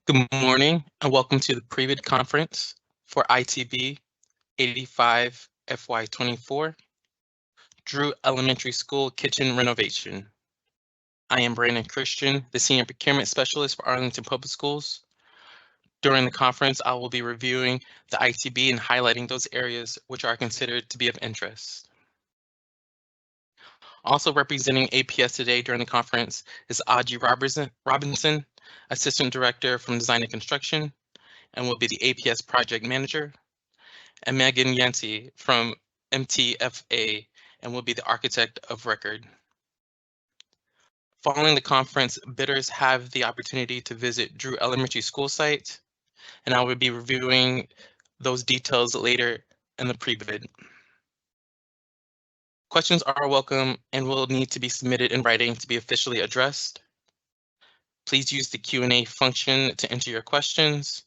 Good morning and welcome to the pre-bid conference for ITB 85 FY24 Drew Elementary School kitchen renovation. I am Brandon Christian, the Senior Procurement Specialist for Arlington Public Schools. During the conference, I will be reviewing the ITB and highlighting those areas which are considered to be of interest. Also representing APS today during the conference is Audrey Robinson, Assistant Director from Design and Construction, and will be the APS Project Manager, and Megan Yancey from MTFA, and will be the Architect of Record. Following the conference, bidders have the opportunity to visit Drew Elementary School site, and I will be reviewing those details later in the pre-bid. Questions are welcome and will need to be submitted in writing to be officially addressed. Please use the Q&A function to enter your questions.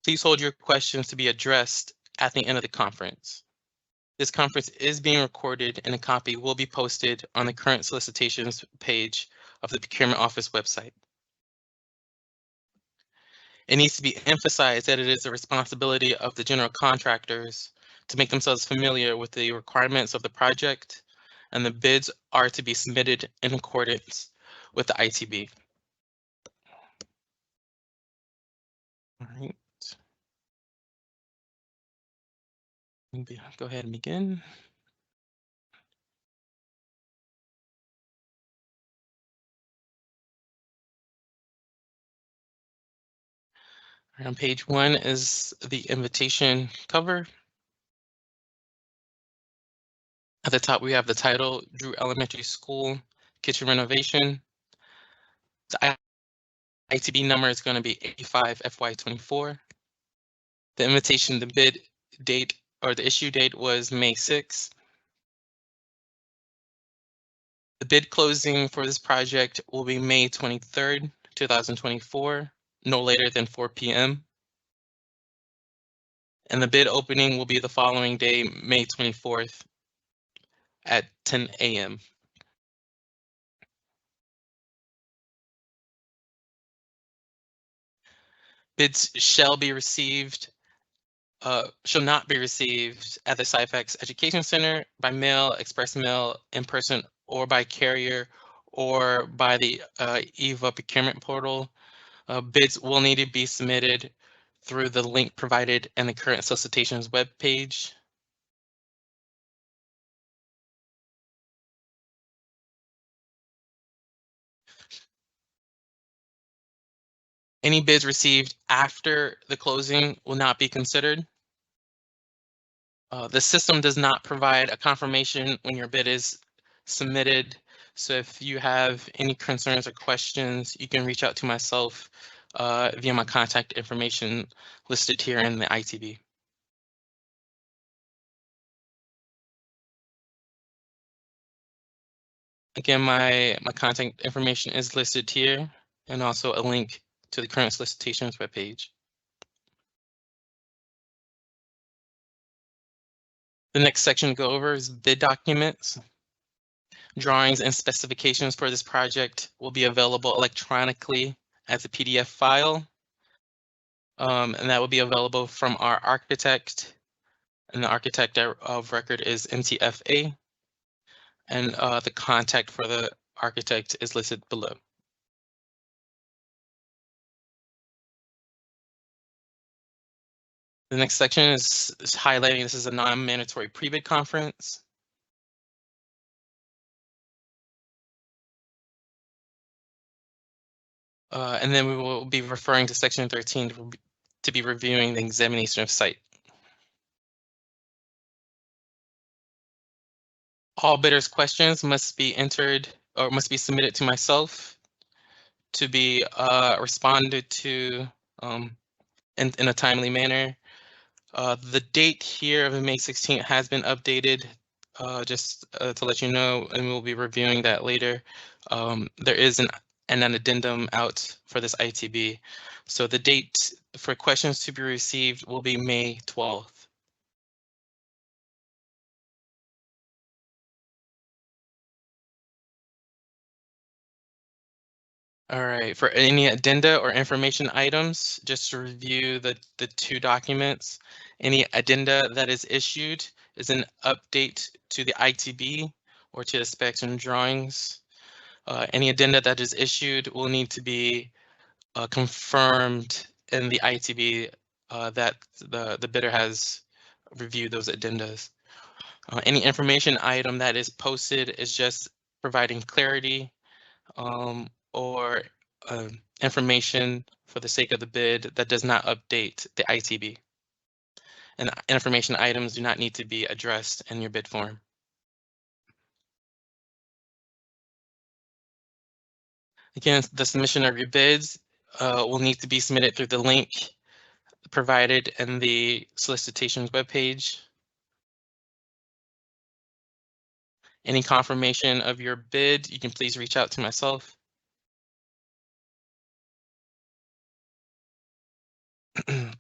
Please hold your questions to be addressed at the end of the conference. This conference is being recorded and a copy will be posted on the current solicitations page of the Procurement Office website. It needs to be emphasized that it is the responsibility of the general contractors to make themselves familiar with the requirements of the project, and the bids are to be submitted in accordance with the ITB. All right. Go ahead and begin. On page 1 is the invitation cover. At the top, we have the title, Drew Elementary School Kitchen Renovation. The ITB number is going to be 85 FY24. The invitation, the bid date, or the issue date was May 6th. The bid closing for this project will be May 23rd, 2024, no later than 4 p.m. And the bid opening will be the following day, May 24th at 10 a.m. Bids shall not be received at the Syfax Education Center by mail, express mail, in person, or by carrier, or by the EVA procurement portal. Bids will need to be submitted through the link provided in the current solicitations webpage. Any bids received after the closing will not be considered. The system does not provide a confirmation when your bid is submitted. So if you have any concerns or questions, you can reach out to myself via my contact information listed here in the ITB. Again, my contact information is listed here, and also a link to the current solicitations webpage. The next section to go over is bid documents. Drawings and specifications for this project will be available electronically as a PDF file. And that will be available from our architect, and the architect of record is MTFA, and the contact for the architect is listed below. The next section is highlighting this is a non-mandatory pre-bid conference. And then we will be referring to section 13 to be reviewing the examination of site. All bidders' questions must be entered or must be submitted to myself to be responded to in a timely manner. The date here of May 16th has been updated, just to let you know, and we'll be reviewing that later. There is an addendum out for this ITB. So the date for questions to be received will be May 12th. All right, for any addenda or information items, just to review the two documents, any addenda that is issued is an update to the ITB or to the specs and drawings. Any addenda that is issued will need to be confirmed in the ITB that the bidder has reviewed those addendas. Any information item that is posted is just providing clarity or information for the sake of the bid that does not update the ITB. And information items do not need to be addressed in your bid form. Again, the submission of your bids will need to be submitted through the link provided in the solicitations webpage. Any confirmation of your bid, you can please reach out to myself.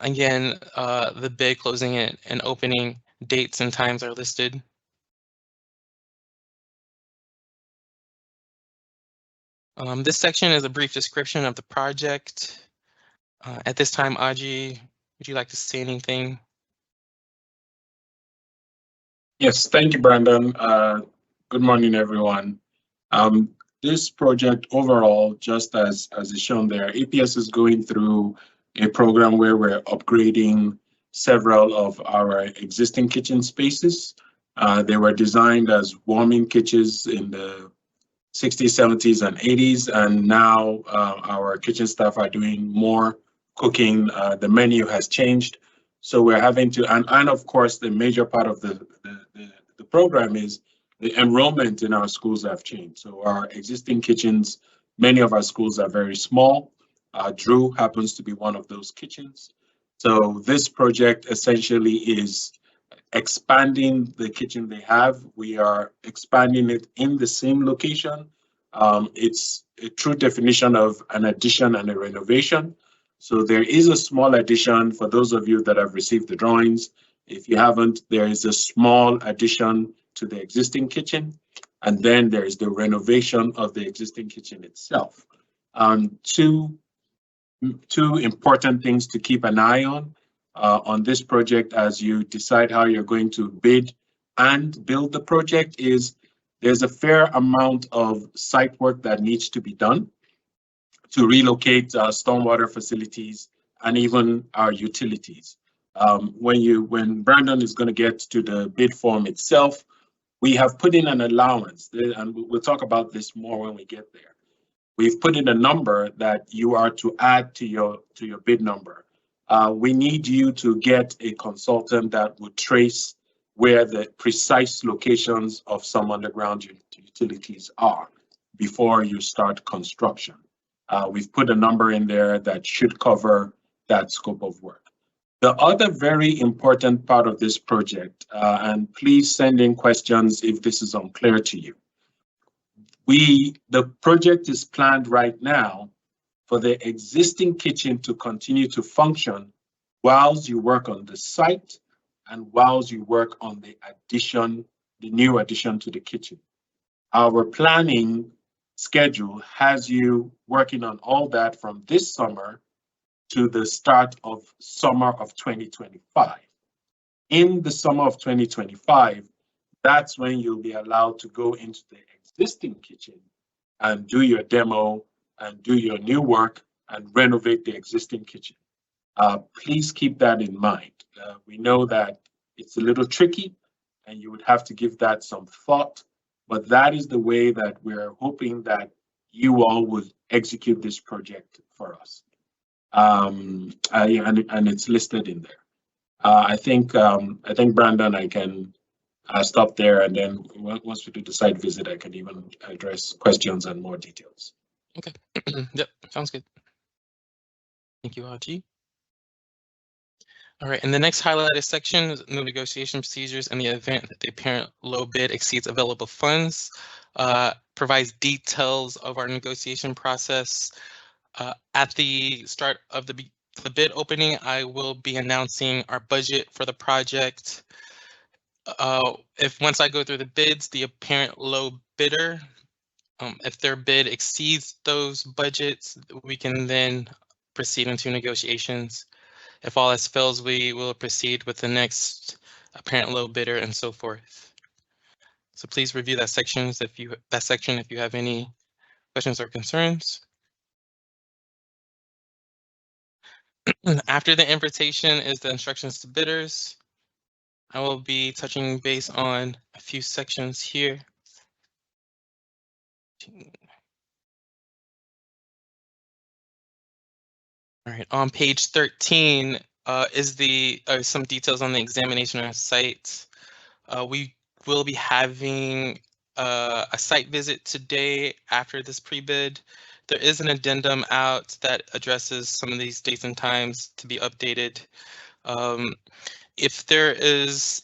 Again, the bid closing and opening dates and times are listed. This section is a brief description of the project. At this time, Aji, would you like to say anything? Yes, thank you, Brandon. Good morning, everyone. This project overall, just as is shown there, APS is going through a program where we're upgrading several of our existing kitchen spaces. They were designed as warming kitchens in the 60s, 70s, and 80s, and now our kitchen staff are doing more cooking. The menu has changed, so we're having to, and of course, the major part of the program is the enrollment in our schools have changed. So our existing kitchens, many of our schools are very small. Drew happens to be one of those kitchens. So this project essentially is expanding the kitchen they have. We are expanding it in the same location. It's a true definition of an addition and a renovation. So there is a small addition for those of you that have received the drawings. If you haven't, there is a small addition to the existing kitchen, and then there is the renovation of the existing kitchen itself. Two important things to keep an eye on this project as you decide how you're going to bid and build the project is there's a fair amount of site work that needs to be done to relocate stormwater facilities and even our utilities. When Brandon is going to get to the bid form itself, we have put in an allowance, and we'll talk about this more when we get there. We've put in a number that you are to add to your bid number. We need you to get a consultant that would trace where the precise locations of some underground utilities are before you start construction. We've put a number in there that should cover that scope of work. The other very important part of this project, and please send in questions if this is unclear to you. The project is planned right now for the existing kitchen to continue to function whilst you work on the site and whilst you work on the new addition to the kitchen. Our planning schedule has you working on all that from this summer to the start of summer of 2025. In the summer of 2025, that's when you'll be allowed to go into the existing kitchen and do your demo and do your new work and renovate the existing kitchen. Please keep that in mind. We know that it's a little tricky and you would have to give that some thought, but that is the way that we're hoping that you all would execute this project for us. And it's listed in there. I think Brandon, I can stop there, and then once we do the site visit, I can even address questions and more details. Okay. Yep, sounds good. Thank you, Aji. All right, in the next highlighted section, new negotiation procedures in the event that the apparent low bid exceeds available funds, provides details of our negotiation process. At the start of the bid opening, I will be announcing our budget for the project. If once I go through the bids, the apparent low bidder If their bid exceeds those budgets, we can then proceed into negotiations. If all else fails, we will proceed with the next apparent low bidder and so forth. So please review that section if you have any questions or concerns. After the invitation is the instructions to bidders. I will be touching base on a few sections here. All right, on page 13 is some details on the examination of sites. We will be having a site visit today after this pre-bid. There is an addendum out that addresses some of these dates and times to be updated. If there is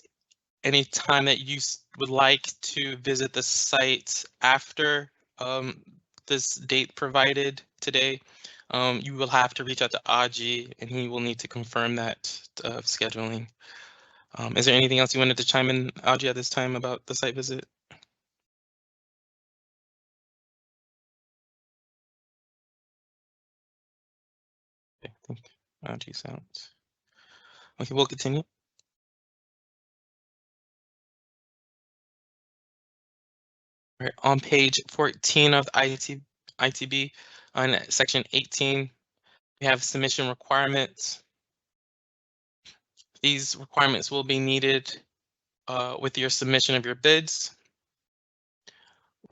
any time that you would like to visit the site after this date provided today, you will have to reach out to Aji and he will need to confirm that scheduling. Is there anything else you wanted to chime in, Aji, at this time about the site visit? Okay, I think Aji sounds. Okay, we'll continue. All right, on page 14 of the ITB, on section 18, we have submission requirements. These requirements will be needed with your submission of your bids.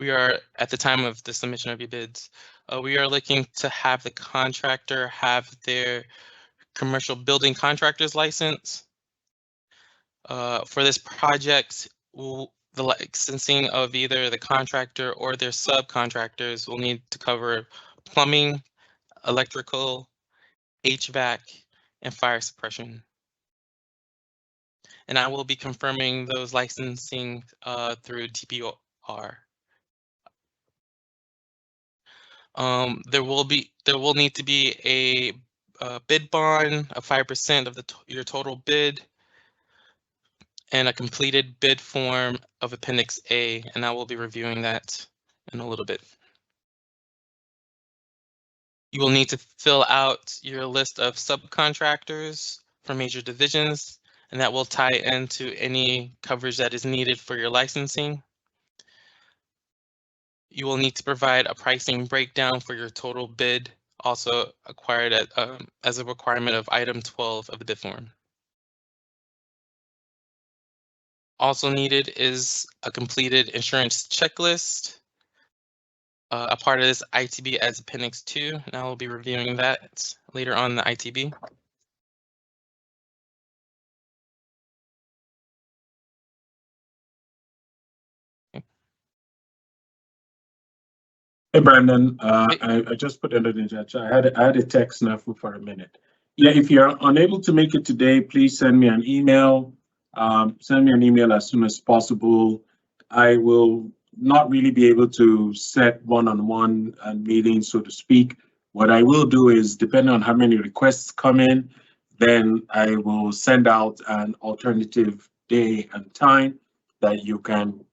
We are at the time of the submission of your bids. We are looking to have the contractor have their commercial building contractor's license. For this project, the licensing of either the contractor or their subcontractors will need to cover plumbing, electrical, HVAC, and fire suppression. And I will be confirming those licensing through DPR. There will need to be a bid bond of 5% of your total bid and a completed bid form of Appendix A, and I will be reviewing that in a little bit. You will need to fill out your list of subcontractors for major divisions, and that will tie into any coverage that is needed for your licensing. You will need to provide a pricing breakdown for your total bid, also acquired as a requirement of item 12 of the bid form. Also needed is a completed insurance checklist. A part of this ITB as Appendix 2, and I will be reviewing that later on in the ITB. Hey, Brandon, I just put it in the chat. I had a text now for a minute. Yeah, if you're unable to make it today, please send me an email. Send me an email as soon as possible. I will not really be able to set one-on-one meetings, so to speak. What I will do is, depending on how many requests come in, then I will send out an alternative day and time that you can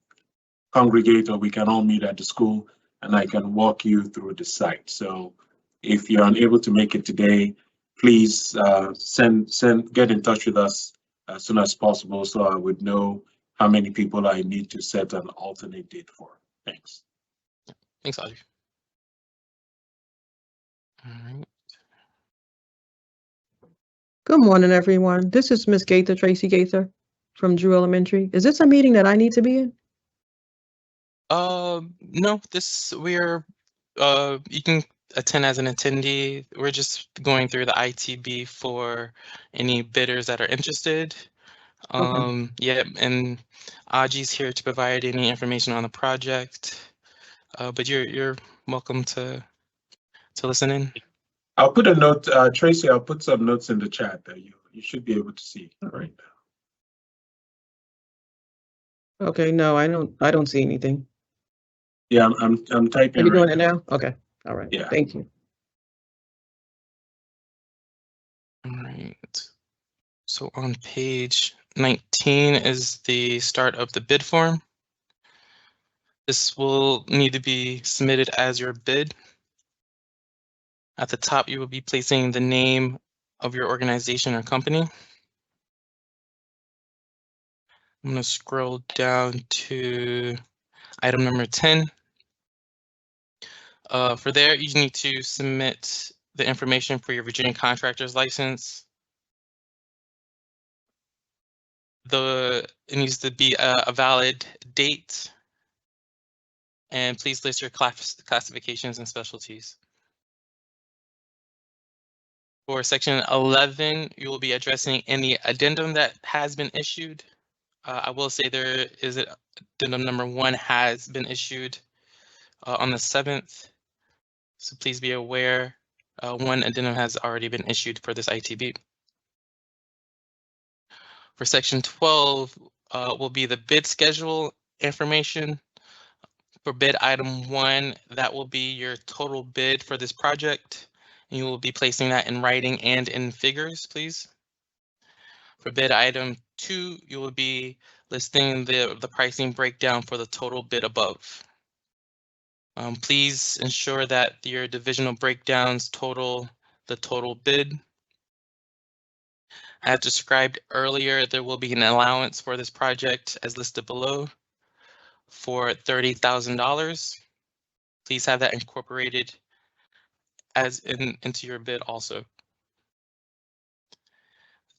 congregate, or we can all meet at the school and I can walk you through the site. So if you're unable to make it today, please get in touch with us as soon as possible so I would know how many people I need to set an alternate date for. Thanks. Thanks, Audrey. All right. Good morning, everyone. This is Miss Gaither, Tracy Gaither from Drew Elementary. Is this a meeting that I need to be in? No, you can attend as an attendee. We're just going through the ITB for any bidders that are interested. Yeah, and Aji's here to provide any information on the project. But you're welcome to listen in. I'll put a note, Tracy, I'll put some notes in the chat that you should be able to see right now. Okay, no, I don't see anything. Yeah, I'm typing. Are you doing it now? Okay, all right. Yeah. Thank you. All right. So on page 19 is the start of the bid form. This will need to be submitted as your bid. At the top, you will be placing the name of your organization or company. I'm going to scroll down to item number 10. For there, you need to submit the information for your Virginia contractor's license. It needs to be a valid date. And please list your classifications and specialties. For section 11, you will be addressing any addendum that has been issued. I will say there is addendum number 1 has been issued on the 7th. So please be aware, one addendum has already been issued for this ITB. For section 12 will be the bid schedule information. For bid item 1, that will be your total bid for this project. And you will be placing that in writing and in figures, please. For bid item 2, you will be listing the pricing breakdown for the total bid above. Please ensure that your divisional breakdowns total the total bid. As described earlier, there will be an allowance for this project as listed below for $30,000. Please have that incorporated into your bid also.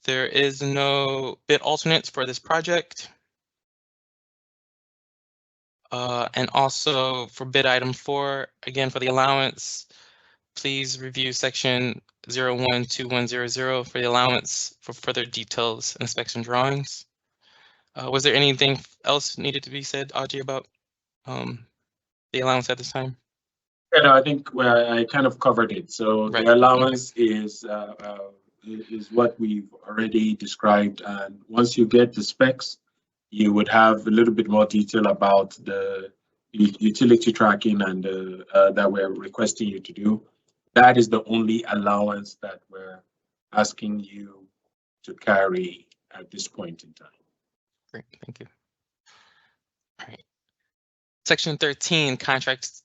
There is no bid alternates for this project. And also for bid item 4, again, for the allowance, please review section 012100 for the allowance for further details and inspection drawings. Was there anything else needed to be said, Audrey, about the allowance at this time? Yeah, no, I think I kind of covered it. So right. The allowance is what we've already described, and once you get the specs, you would have a little bit more detail about the utility tracking and that we're requesting you to do. That is the only allowance that we're asking you to carry at this point in time. Great, thank you. All right. Section 13, contact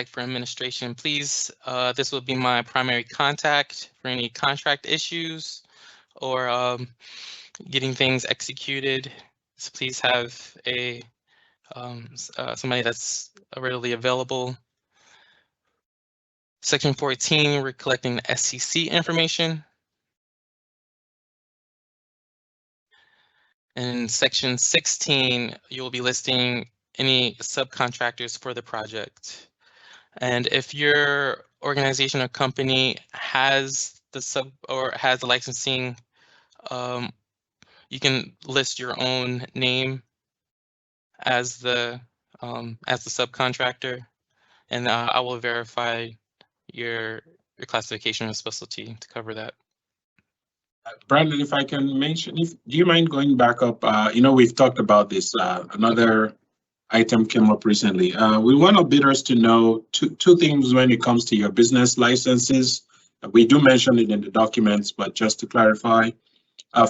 for administration. Please, this will be my primary contact for any contract issues or getting things executed. So please have a somebody that's readily available. Section 14, we're collecting the SCC information. In section 16, you will be listing any subcontractors for the project. And if your organization or company has the licensing, you can list your own name as the subcontractor, and I will verify your classification of specialty to cover that. Brandon, if I can mention, do you mind going back up? You know, we've talked about this. Another item came up recently. We want our bidders to know two things when it comes to your business licenses. We do mention it in the documents, but just to clarify,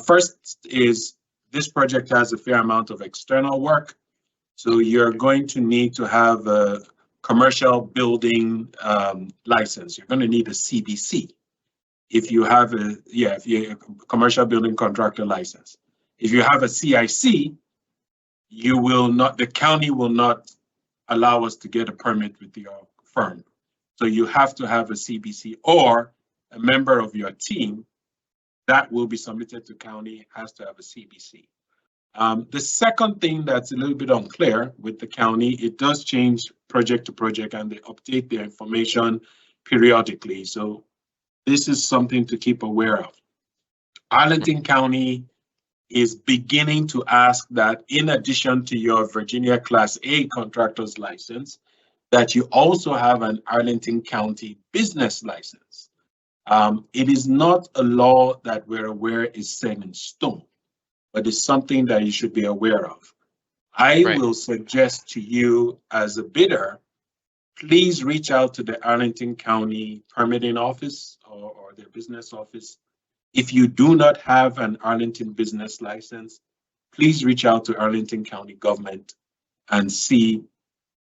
first is this project has a fair amount of external work. So you're going to need to have a commercial building license. You're going to need a CBC. If you have if you're a commercial building contractor license. If you have a CIC, you will not, the county will not allow us to get a permit with your firm. So you have to have a CBC, or a member of your team that will be submitted to county has to have a CBC. The second thing that's a little bit unclear with the county, it does change project to project and they update their information periodically. So this is something to keep aware of. Arlington County is beginning to ask that in addition to your Virginia Class A contractor's license, that you also have an Arlington County business license. It is not a law that we're aware is set in stone, but it's something that you should be aware of. I will suggest to you as a bidder, please reach out to the Arlington County permitting office or their business office. If you do not have an Arlington business license, please reach out to Arlington County government and see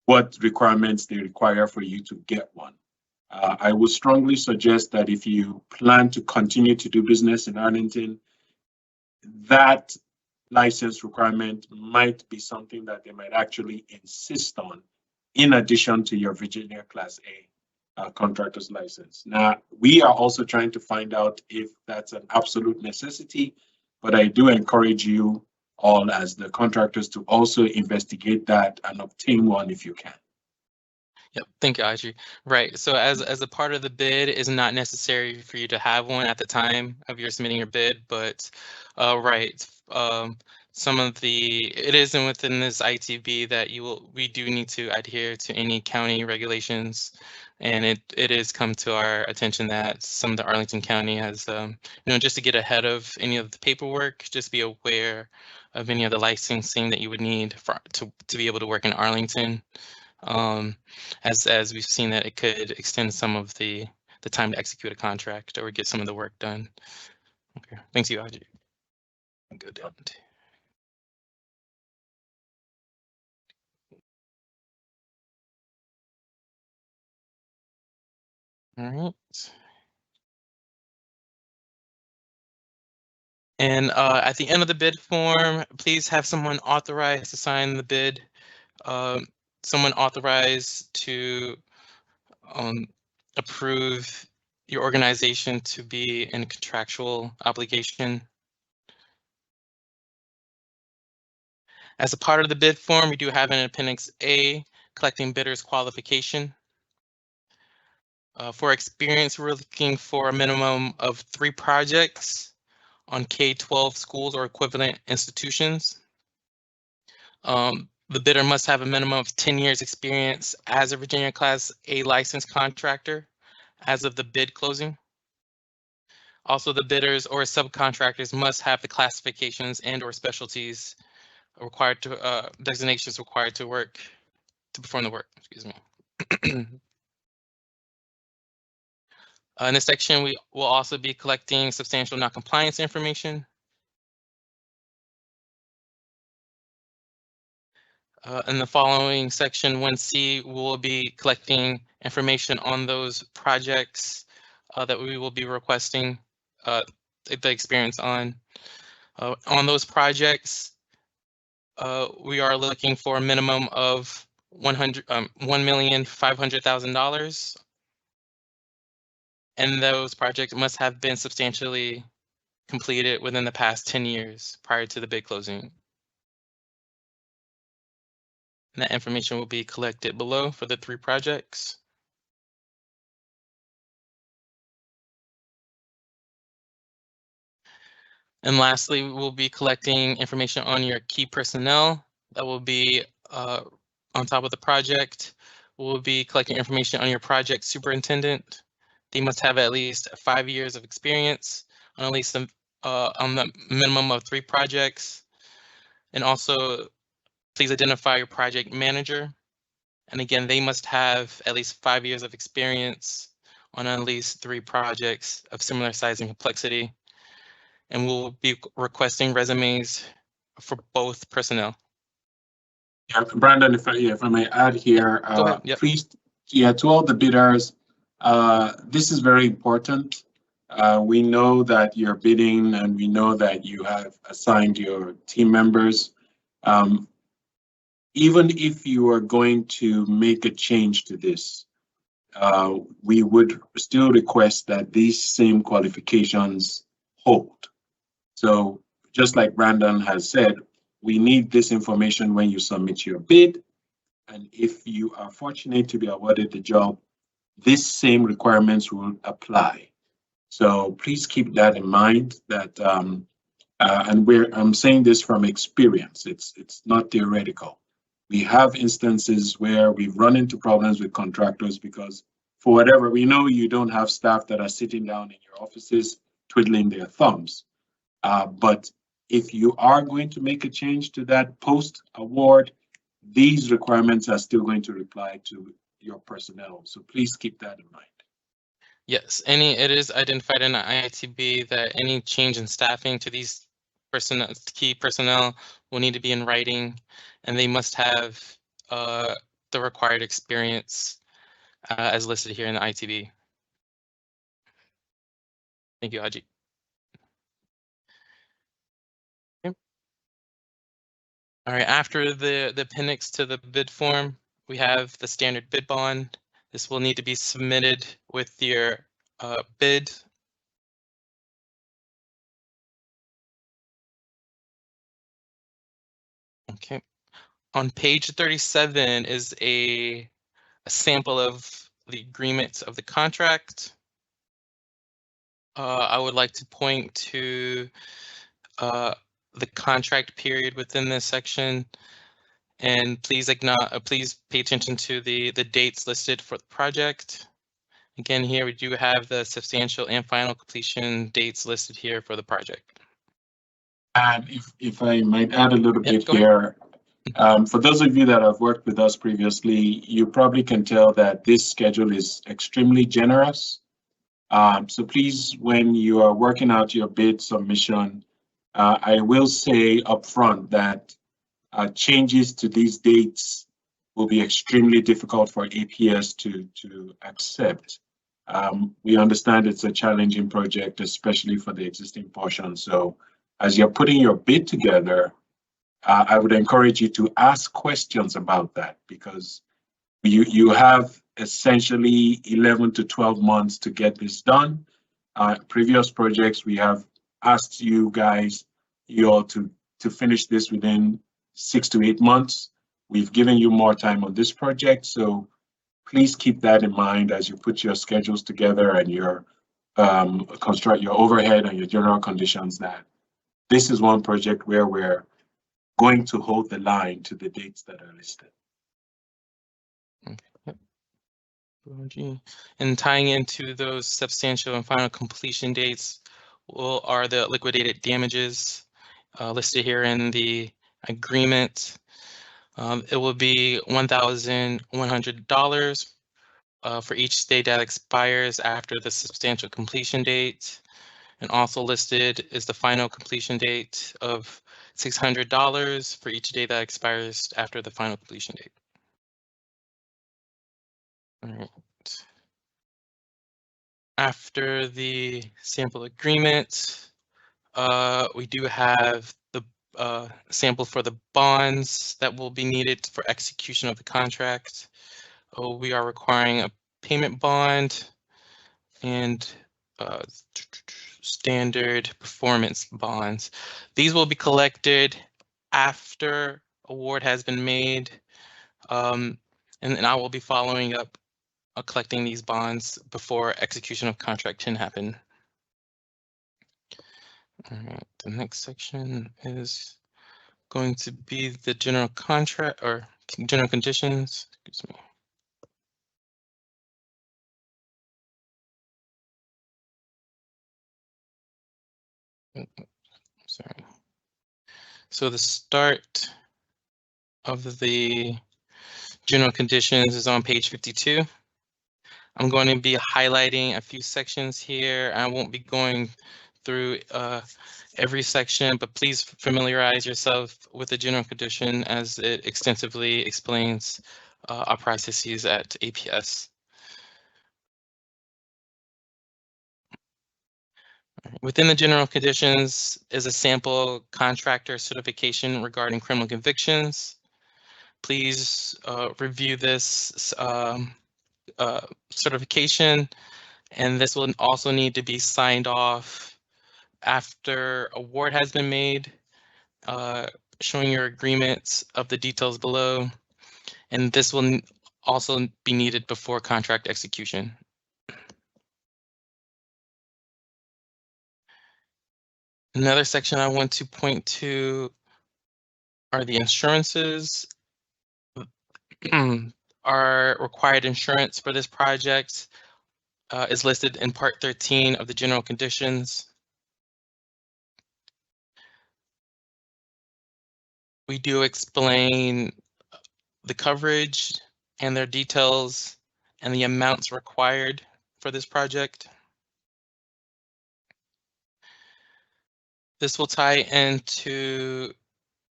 what requirements they require for you to get one. I would strongly suggest that if you plan to continue to do business in Arlington, that license requirement might be something that they might actually insist on in addition to your Virginia Class A contractor's license. Now, we are also trying to find out if that's an absolute necessity, but I do encourage you all as the contractors to also investigate that and obtain one if you can. Yep, thank you, Audrey. Right, so as a part of the bid, it's not necessary for you to have one at the time of your submitting your bid, but right, some of it isn't within this ITB that we do need to adhere to any county regulations, and it is come to our attention that some of the Arlington County has, just to get ahead of any of the paperwork, just be aware of any of the licensing that you would need to be able to work in Arlington. As we've seen that it could extend some of the time to execute a contract or get some of the work done. Okay, thanks you, Audrey. Go down to. All right. And at the end of the bid form, please have someone authorized to sign the bid. Someone authorized to approve your organization to be in contractual obligation. As a part of the bid form, we do have an Appendix A, collecting bidders qualification. For experience, we're looking for a minimum of 3 projects on K-12 schools or equivalent institutions. The bidder must have a minimum of 10 years experience as a Virginia Class A licensed contractor as of the bid closing. Also, the bidders or subcontractors must have the classifications and or specialties required to designations required to perform the work. Excuse me. In this section, we will also be collecting substantial non-compliance information. In the following section 1C, we'll be collecting information on those projects that we will be requesting the experience on. On those projects, we are looking for a minimum of $1,500,000, and those projects must have been substantially completed within the past 10 years prior to the bid closing. And that information will be collected below for the 3 projects. And lastly, we will be collecting information on your key personnel that will be on top of the project. We'll be collecting information on your project superintendent. They must have at least 5 years of experience on at least on the minimum of 3 projects. And also, please identify your project manager. And again, they must have at least 5 years of experience on at least 3 projects of similar size and complexity. And we'll be requesting resumes for both personnel. Yeah, Brandon, if I may add here, Yep. Please, to all the bidders, this is very important. We know that you're bidding and we know that you have assigned your team members. Even if you are going to make a change to this, we would still request that these same qualifications hold. So just like Brandon has said, we need this information when you submit your bid. And if you are fortunate to be awarded the job, these same requirements will apply. So please keep that in mind that, and I'm saying this from experience, it's not theoretical. We have instances where we've run into problems with contractors because for whatever, we know you don't have staff that are sitting down in your offices twiddling their thumbs. But if you are going to make a change to that post-award, these requirements are still going to apply to your personnel. So please keep that in mind. Yes, it is identified in the IITB that any change in staffing to these key personnel will need to be in writing, and they must have the required experience as listed here in the ITB. Thank you, Haji. Okay. All right, after the appendix to the bid form, we have the standard bid bond. This will need to be submitted with your bid. Okay. On page 37 is a sample of the agreement of the contract. I would like to point to the contract period within this section, and please pay attention to the dates listed for the project. Again, here we do have the substantial and final completion dates listed here for the project. And if I might add a little bit go here, for those of you that have worked with us previously, you probably can tell that this schedule is extremely generous. So please, when you are working out your bid submission, I will say upfront that changes to these dates will be extremely difficult for APS to accept. We understand it's a challenging project, especially for the existing portion. So as you're putting your bid together, I would encourage you to ask questions about that, because you have essentially 11 to 12 months to get this done. Previous projects, we have asked you all to finish this within 6 to 8 months. We've given you more time on this project, so please keep that in mind as you put your schedules together and your construct your overhead and your general conditions, that this is one project where we're going to hold the line to the dates that are listed. Okay. And tying into those substantial and final completion dates are the liquidated damages listed here in the agreement. It will be $1,100 for each day that expires after the substantial completion date. And also listed is the final completion date of $600 for each day that expires after the final completion date. All right. After the sample agreement, we do have the sample for the bonds that will be needed for execution of the contract. We are requiring a payment bond and standard performance bonds. These will be collected after award has been made, and I will be following up collecting these bonds before execution of contract can happen. All right, the next section is going to be the general contract or general conditions. Excuse me. Sorry. So the start of the general conditions is on page 52. I'm going to be highlighting a few sections here. I won't be going through every section, but please familiarize yourself with the general condition as it extensively explains our processes at APS. Within the general conditions is a sample contractor certification regarding criminal convictions. Please review this certification, and this will also need to be signed off after award has been made, showing your agreements of the details below, and this will also be needed before contract execution. Another section I want to point to are the insurances. Our required insurance for this project is listed in part 13 of the general conditions. We do explain the coverage and their details and the amounts required for this project. This will tie into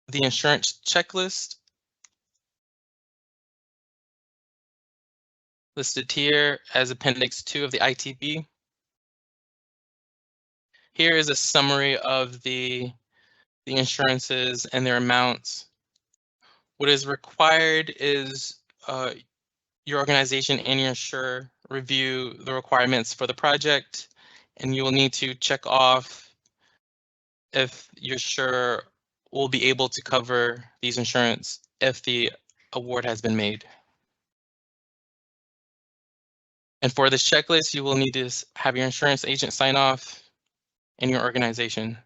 the insurance checklist. listed here as Appendix 2 of the ITB. Here is a summary of the insurances and their amounts. What is required is your organization and your insurer review the requirements for the project, and you will need to check off if your insurer will be able to cover these insurance if the award has been made. And for this checklist, you will need to have your insurance agent sign off in your organization.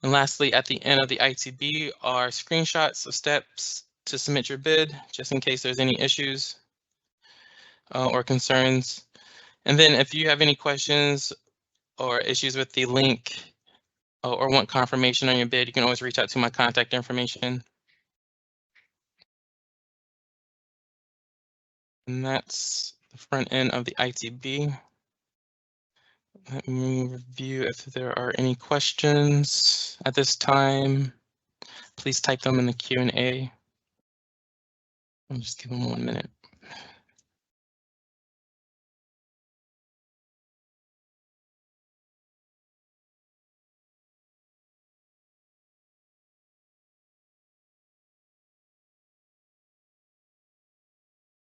And lastly, at the end of the ITB are screenshots of steps to submit your bid, just in case there's any issues or concerns. And then if you have any questions or issues with the link or want confirmation on your bid, you can always reach out to my contact information. And that's the front end of the ITB. Let me review if there are any questions at this time. Please type them in the Q&A. I'll just give them 1 minute.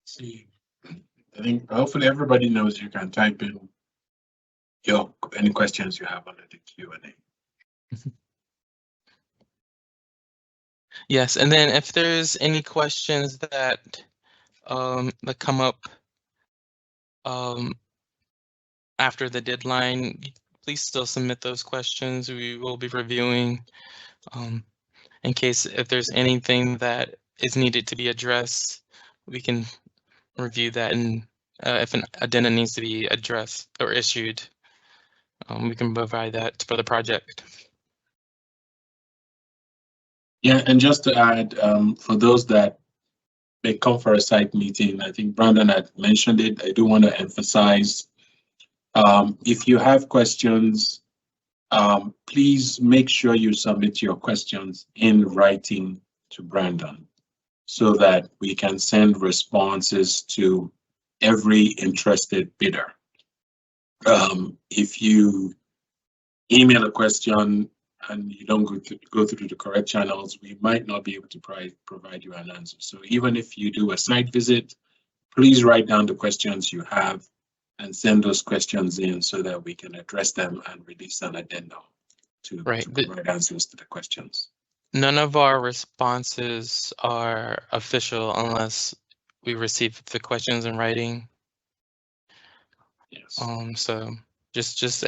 See, I think hopefully everybody knows you can type in any questions you have under the Q&A. Yes, and then if there's any questions that that come up after the deadline, please still submit those questions. We will be reviewing in case if there's anything that is needed to be addressed, we can review that, and if an addendum needs to be addressed or issued, we can provide that for the project. Yeah, and just to add, for those that may come for a site meeting, I think Brandon had mentioned it. I do want to emphasize, if you have questions, please make sure you submit your questions in writing to Brandon so that we can send responses to every interested bidder. If you email a question and you don't go through the correct channels, we might not be able to provide you an answer. So even if you do a site visit, please write down the questions you have and send those questions in so that we can address them and release an addendum to provide answers to the questions. None of our responses are official unless we receive the questions in writing. Yes. So just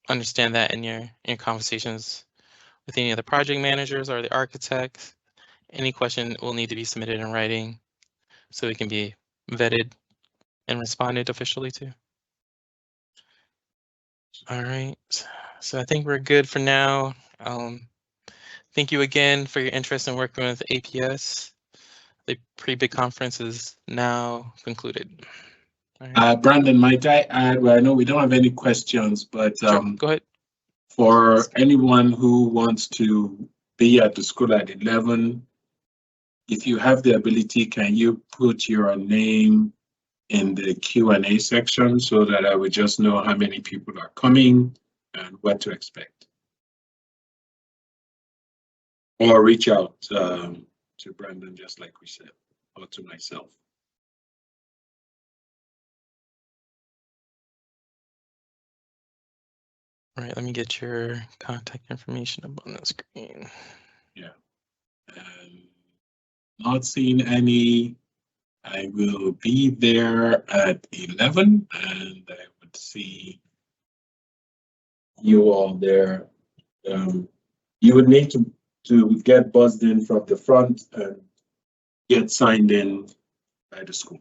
understand that in your conversations with any of the project managers or the architects. Any question will need to be submitted in writing so it can be vetted and responded officially to. All right, so I think we're good for now. Thank you again for your interest in working with APS. The pre-bid conference is now concluded. Right. Brandon, might I add, well, I know we don't have any questions, but sure, go ahead. For anyone who wants to be at the school at 11, if you have the ability, can you put your name in the Q&A section so that I would just know how many people are coming and what to expect? Or reach out to Brandon, just like we said, or to myself. All right, let me get your contact information up on the screen. Yeah. Not seeing any. I will be there at 11 and I would see you all there. You would need to get buzzed in from the front and get signed in by the school.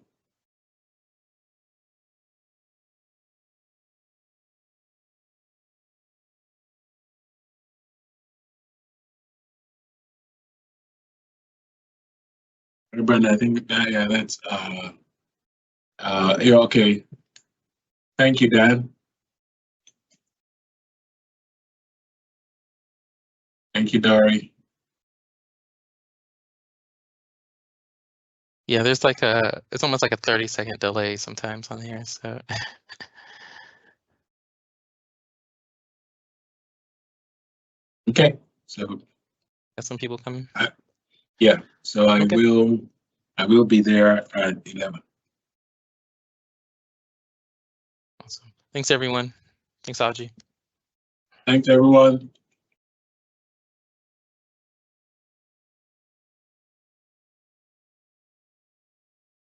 Brandon, I think yeah, that's yeah, okay. Thank you, Dan. Thank you, Dari. Yeah, there's it's almost like a 30-second delay sometimes on here, so. Okay, so Got some people coming. yeah, so I Okay. will be there at 11. Awesome. Thanks, everyone. Thanks, Audrey. Thanks, everyone.